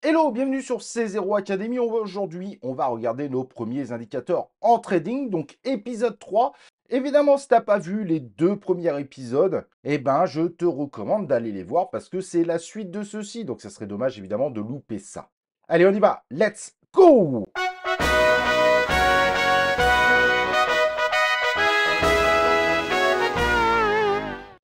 Hello, bienvenue sur C0 Academy. Aujourd'hui, on va regarder nos premiers indicateurs en trading, donc épisode 3. Évidemment, si tu n'as pas vu les deux premiers épisodes, je te recommande d'aller les voir parce que c'est la suite de ceux-ci. Donc, ça serait dommage évidemment de louper ça. Allez, on y va. Let's go!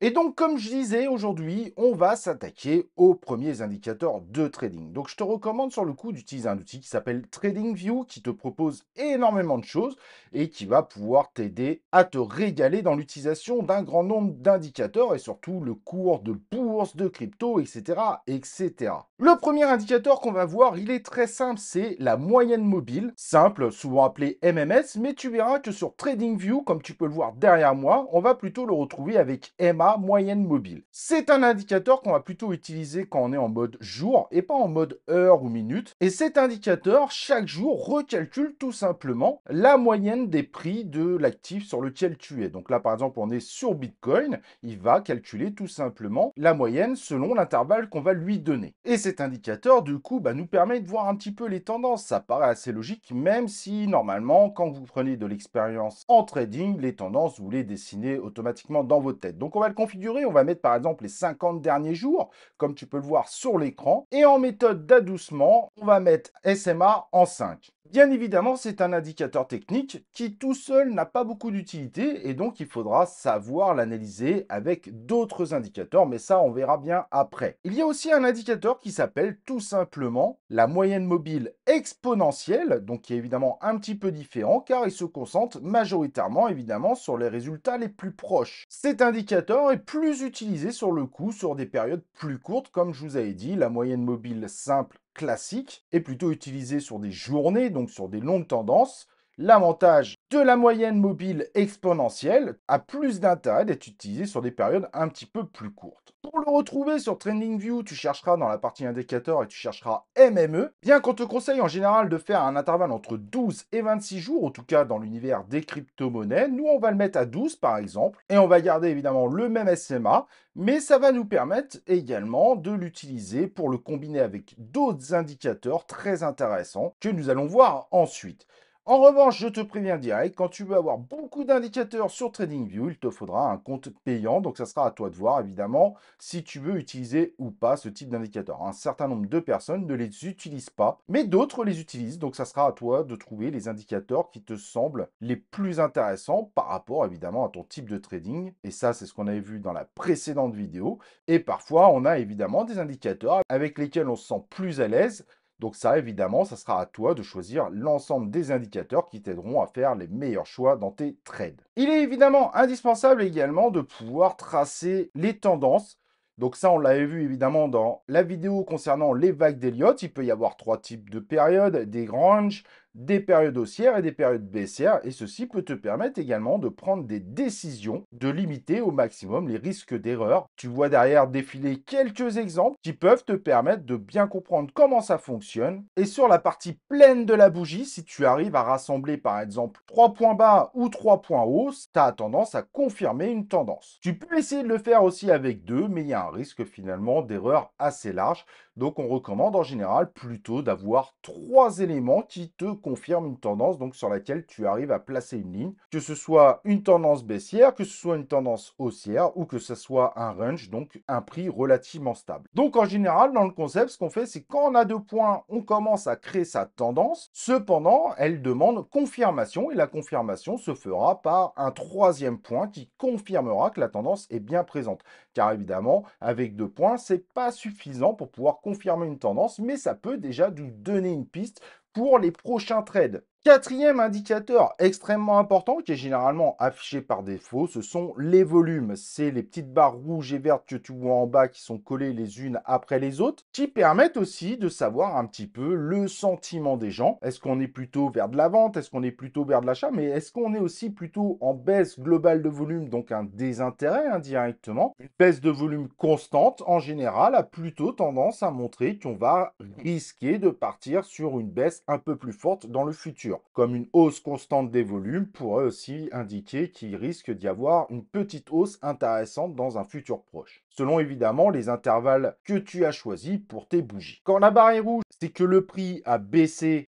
Et donc, comme je disais, aujourd'hui, on va s'attaquer aux premiers indicateurs de trading. Donc, je te recommande sur le coup d'utiliser un outil qui s'appelle TradingView, qui te propose énormément de choses et qui va pouvoir t'aider à te régaler dans l'utilisation d'un grand nombre d'indicateurs et surtout le cours de bourse, de crypto, etc., etc. Le premier indicateur qu'on va voir, il est très simple, c'est la moyenne mobile, simple, souvent appelée MMS, mais tu verras que sur TradingView, comme tu peux le voir derrière moi, on va plutôt le retrouver avec MA, moyenne mobile. C'est un indicateur qu'on va plutôt utiliser quand on est en mode jour et pas en mode heure ou minute. Et cet indicateur, chaque jour, recalcule tout simplement la moyenne des prix de l'actif sur lequel tu es. Donc là, par exemple, on est sur Bitcoin, il va calculer tout simplement la moyenne selon l'intervalle qu'on va lui donner. Et cet indicateur, du coup, nous permet de voir un petit peu les tendances. Ça paraît assez logique, même si normalement, quand vous prenez de l'expérience en trading, les tendances, vous les dessinez automatiquement dans votre tête. Donc, on va le configurer. On va mettre par exemple les 50 derniers jours, comme tu peux le voir sur l'écran. Et en méthode d'adoucement, on va mettre SMA en 5. Bien évidemment, c'est un indicateur technique qui tout seul n'a pas beaucoup d'utilité et donc il faudra savoir l'analyser avec d'autres indicateurs, mais ça on verra bien après. Il y a aussi un indicateur qui s'appelle tout simplement la moyenne mobile exponentielle, donc qui est évidemment un petit peu différent car il se concentre majoritairement évidemment sur les résultats les plus proches. Cet indicateur est plus utilisé sur le coup sur des périodes plus courtes, comme je vous avais dit, la moyenne mobile simple classique est plutôt utilisé sur des journées, donc sur des longues tendances. L'avantage de la moyenne mobile exponentielle a plus d'intérêt d'être utilisé sur des périodes un petit peu plus courtes. Pour le retrouver sur TradingView, tu chercheras dans la partie indicateur et tu chercheras MME. Bien qu'on te conseille en général de faire un intervalle entre 12 et 26 jours, en tout cas dans l'univers des crypto-monnaies, nous on va le mettre à 12 par exemple, et on va garder évidemment le même SMA, mais ça va nous permettre également de l'utiliser pour le combiner avec d'autres indicateurs très intéressants que nous allons voir ensuite. En revanche, je te préviens direct, quand tu veux avoir beaucoup d'indicateurs sur TradingView, il te faudra un compte payant. Donc, ça sera à toi de voir, évidemment, si tu veux utiliser ou pas ce type d'indicateur. Un certain nombre de personnes ne les utilisent pas, mais d'autres les utilisent. Donc, ça sera à toi de trouver les indicateurs qui te semblent les plus intéressants par rapport, évidemment, à ton type de trading. Et ça, c'est ce qu'on avait vu dans la précédente vidéo. Et parfois, on a évidemment des indicateurs avec lesquels on se sent plus à l'aise. Donc ça, évidemment, ça sera à toi de choisir l'ensemble des indicateurs qui t'aideront à faire les meilleurs choix dans tes trades. Il est évidemment indispensable également de pouvoir tracer les tendances. Donc ça, on l'avait vu évidemment dans la vidéo concernant les vagues d'Elliott. Il peut y avoir trois types de périodes, des ranges, des périodes haussières et des périodes baissières. Et ceci peut te permettre également de prendre des décisions, de limiter au maximum les risques d'erreur. Tu vois derrière défiler quelques exemples qui peuvent te permettre de bien comprendre comment ça fonctionne. Et sur la partie pleine de la bougie, si tu arrives à rassembler par exemple 3 points bas ou 3 points hauts, tu as tendance à confirmer une tendance. Tu peux essayer de le faire aussi avec deux, mais il y a un risque finalement d'erreur assez large. Donc on recommande en général plutôt d'avoir trois éléments qui te confirment une tendance, donc sur laquelle tu arrives à placer une ligne, que ce soit une tendance baissière, que ce soit une tendance haussière ou que ce soit un range, donc un prix relativement stable. Donc en général, dans le concept, ce qu'on fait, c'est quand on a deux points, on commence à créer sa tendance. Cependant, elle demande confirmation et la confirmation se fera par un troisième point qui confirmera que la tendance est bien présente. Car évidemment, avec deux points, c'est pas suffisant pour pouvoir confirmer une tendance, mais ça peut déjà nous donner une piste pour les prochains trades. Quatrième indicateur extrêmement important qui est généralement affiché par défaut, ce sont les volumes. C'est les petites barres rouges et vertes que tu vois en bas qui sont collées les unes après les autres, qui permettent aussi de savoir un petit peu le sentiment des gens. Est-ce qu'on est plutôt vers de la vente? Est-ce qu'on est plutôt vers de l'achat? Mais est-ce qu'on est aussi plutôt en baisse globale de volume, donc un désintérêt indirectement? Une baisse de volume constante, en général, a plutôt tendance à montrer qu'on va risquer de partir sur une baisse un peu plus forte dans le futur. Comme une hausse constante des volumes pourrait aussi indiquer qu'il risque d'y avoir une petite hausse intéressante dans un futur proche. selon évidemment les intervalles que tu as choisis pour tes bougies. Quand la barre est rouge, c'est que le prix a baissé,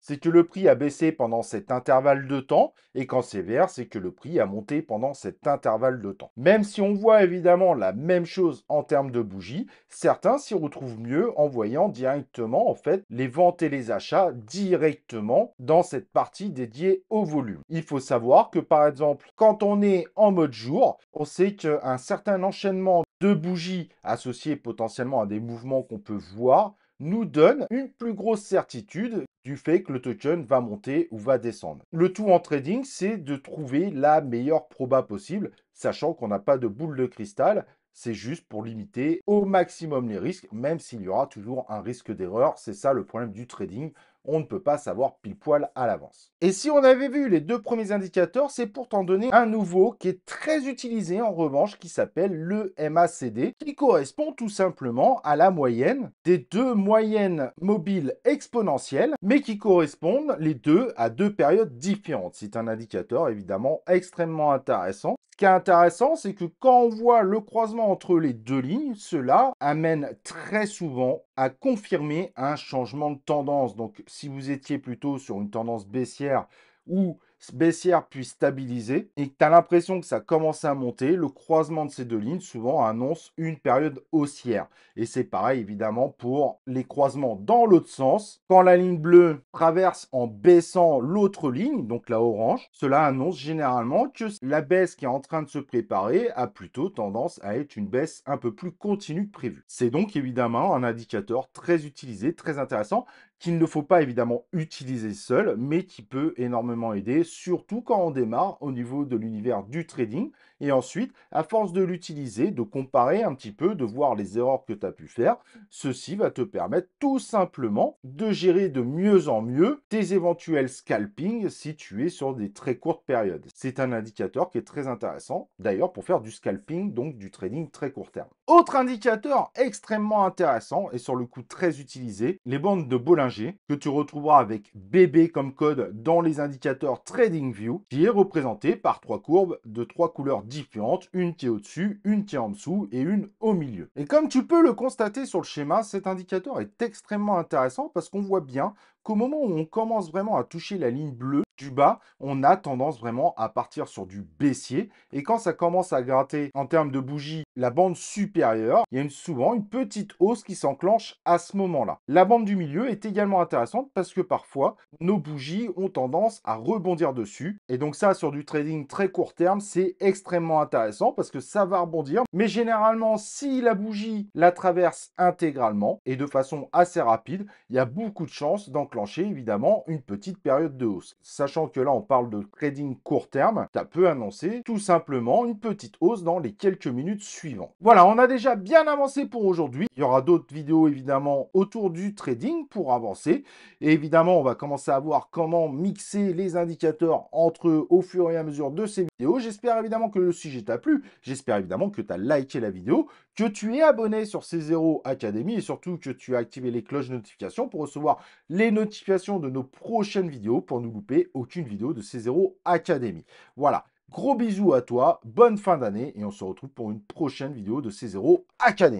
pendant cet intervalle de temps, et quand c'est vert, c'est que le prix a monté pendant cet intervalle de temps. Même si on voit évidemment la même chose en termes de bougies, certains s'y retrouvent mieux en voyant directement en fait les ventes et les achats directement dans cette partie dédiée au volume. Il faut savoir que par exemple, quand on est en mode jour, on sait qu'un certain enchaînement de bougies associées potentiellement à des mouvements qu'on peut voir nous donne une plus grosse certitude du fait que le token va monter ou va descendre. Le tout en trading, c'est de trouver la meilleure proba possible, sachant qu'on n'a pas de boule de cristal. C'est juste pour limiter au maximum les risques, même s'il y aura toujours un risque d'erreur. C'est ça le problème du trading. On ne peut pas savoir pile poil à l'avance. Et si on avait vu les deux premiers indicateurs, c'est pour t'en donner un nouveau qui est très utilisé en revanche, qui s'appelle le MACD, qui correspond tout simplement à la moyenne des deux moyennes mobiles exponentielles, mais qui correspondent les deux à deux périodes différentes. C'est un indicateur évidemment extrêmement intéressant. Ce qui est intéressant, c'est que quand on voit le croisement entre les deux lignes, cela amène très souvent à confirmer un changement de tendance. Donc, si vous étiez plutôt sur une tendance baissière ou baissière puis stabilisée et que tu as l'impression que ça commence à monter, le croisement de ces deux lignes souvent annonce une période haussière. Et c'est pareil évidemment pour les croisements dans l'autre sens. Quand la ligne bleue traverse en baissant l'autre ligne, donc la orange, cela annonce généralement que la baisse qui est en train de se préparer a plutôt tendance à être une baisse un peu plus continue que prévu. C'est donc évidemment un indicateur très utilisé, très intéressant, qu'il ne faut pas évidemment utiliser seul, mais qui peut énormément aider, surtout quand on démarre au niveau de l'univers du trading. Et ensuite, à force de l'utiliser, de comparer un petit peu, de voir les erreurs que tu as pu faire, ceci va te permettre tout simplement de gérer de mieux en mieux tes éventuels scalpings si tu es sur des très courtes périodes. C'est un indicateur qui est très intéressant, d'ailleurs pour faire du scalping, donc du trading très court terme. Autre indicateur extrêmement intéressant et sur le coup très utilisé, les bandes de Bollinger que tu retrouveras avec BB comme code dans les indicateurs TradingView, qui est représenté par trois courbes de trois couleurs différentes, une qui est au-dessus, une qui est en dessous et une au milieu. Et comme tu peux le constater sur le schéma, cet indicateur est extrêmement intéressant parce qu'on voit bien qu'au moment où on commence vraiment à toucher la ligne bleue du bas, on a tendance vraiment à partir sur du baissier. Et quand ça commence à gratter en termes de bougie la bande supérieure, il y a souvent une petite hausse qui s'enclenche à ce moment-là. La bande du milieu est également intéressante parce que parfois, nos bougies ont tendance à rebondir dessus. Et donc ça, sur du trading très court terme, c'est extrêmement intéressant parce que ça va rebondir. Mais généralement, si la bougie la traverse intégralement et de façon assez rapide, il y a beaucoup de chances d'enclencher évidemment une petite période de hausse. Sachant que là, on parle de trading court terme, ça peut annoncer tout simplement une petite hausse dans les quelques minutes suivantes. Voilà, on a déjà bien avancé pour aujourd'hui. Il y aura d'autres vidéos évidemment autour du trading pour avancer. Et évidemment, on va commencer à voir comment mixer les indicateurs entre eux au fur et à mesure de ces vidéos. J'espère évidemment que le sujet t'a plu. J'espère évidemment que tu as liké la vidéo, que tu es abonné sur C0 Academy et surtout que tu as activé les cloches de notification pour recevoir les notifications de nos prochaines vidéos pour ne louper aucune vidéo de C0 Academy. Voilà, gros bisous à toi, bonne fin d'année et on se retrouve pour une prochaine vidéo de C0 Academy.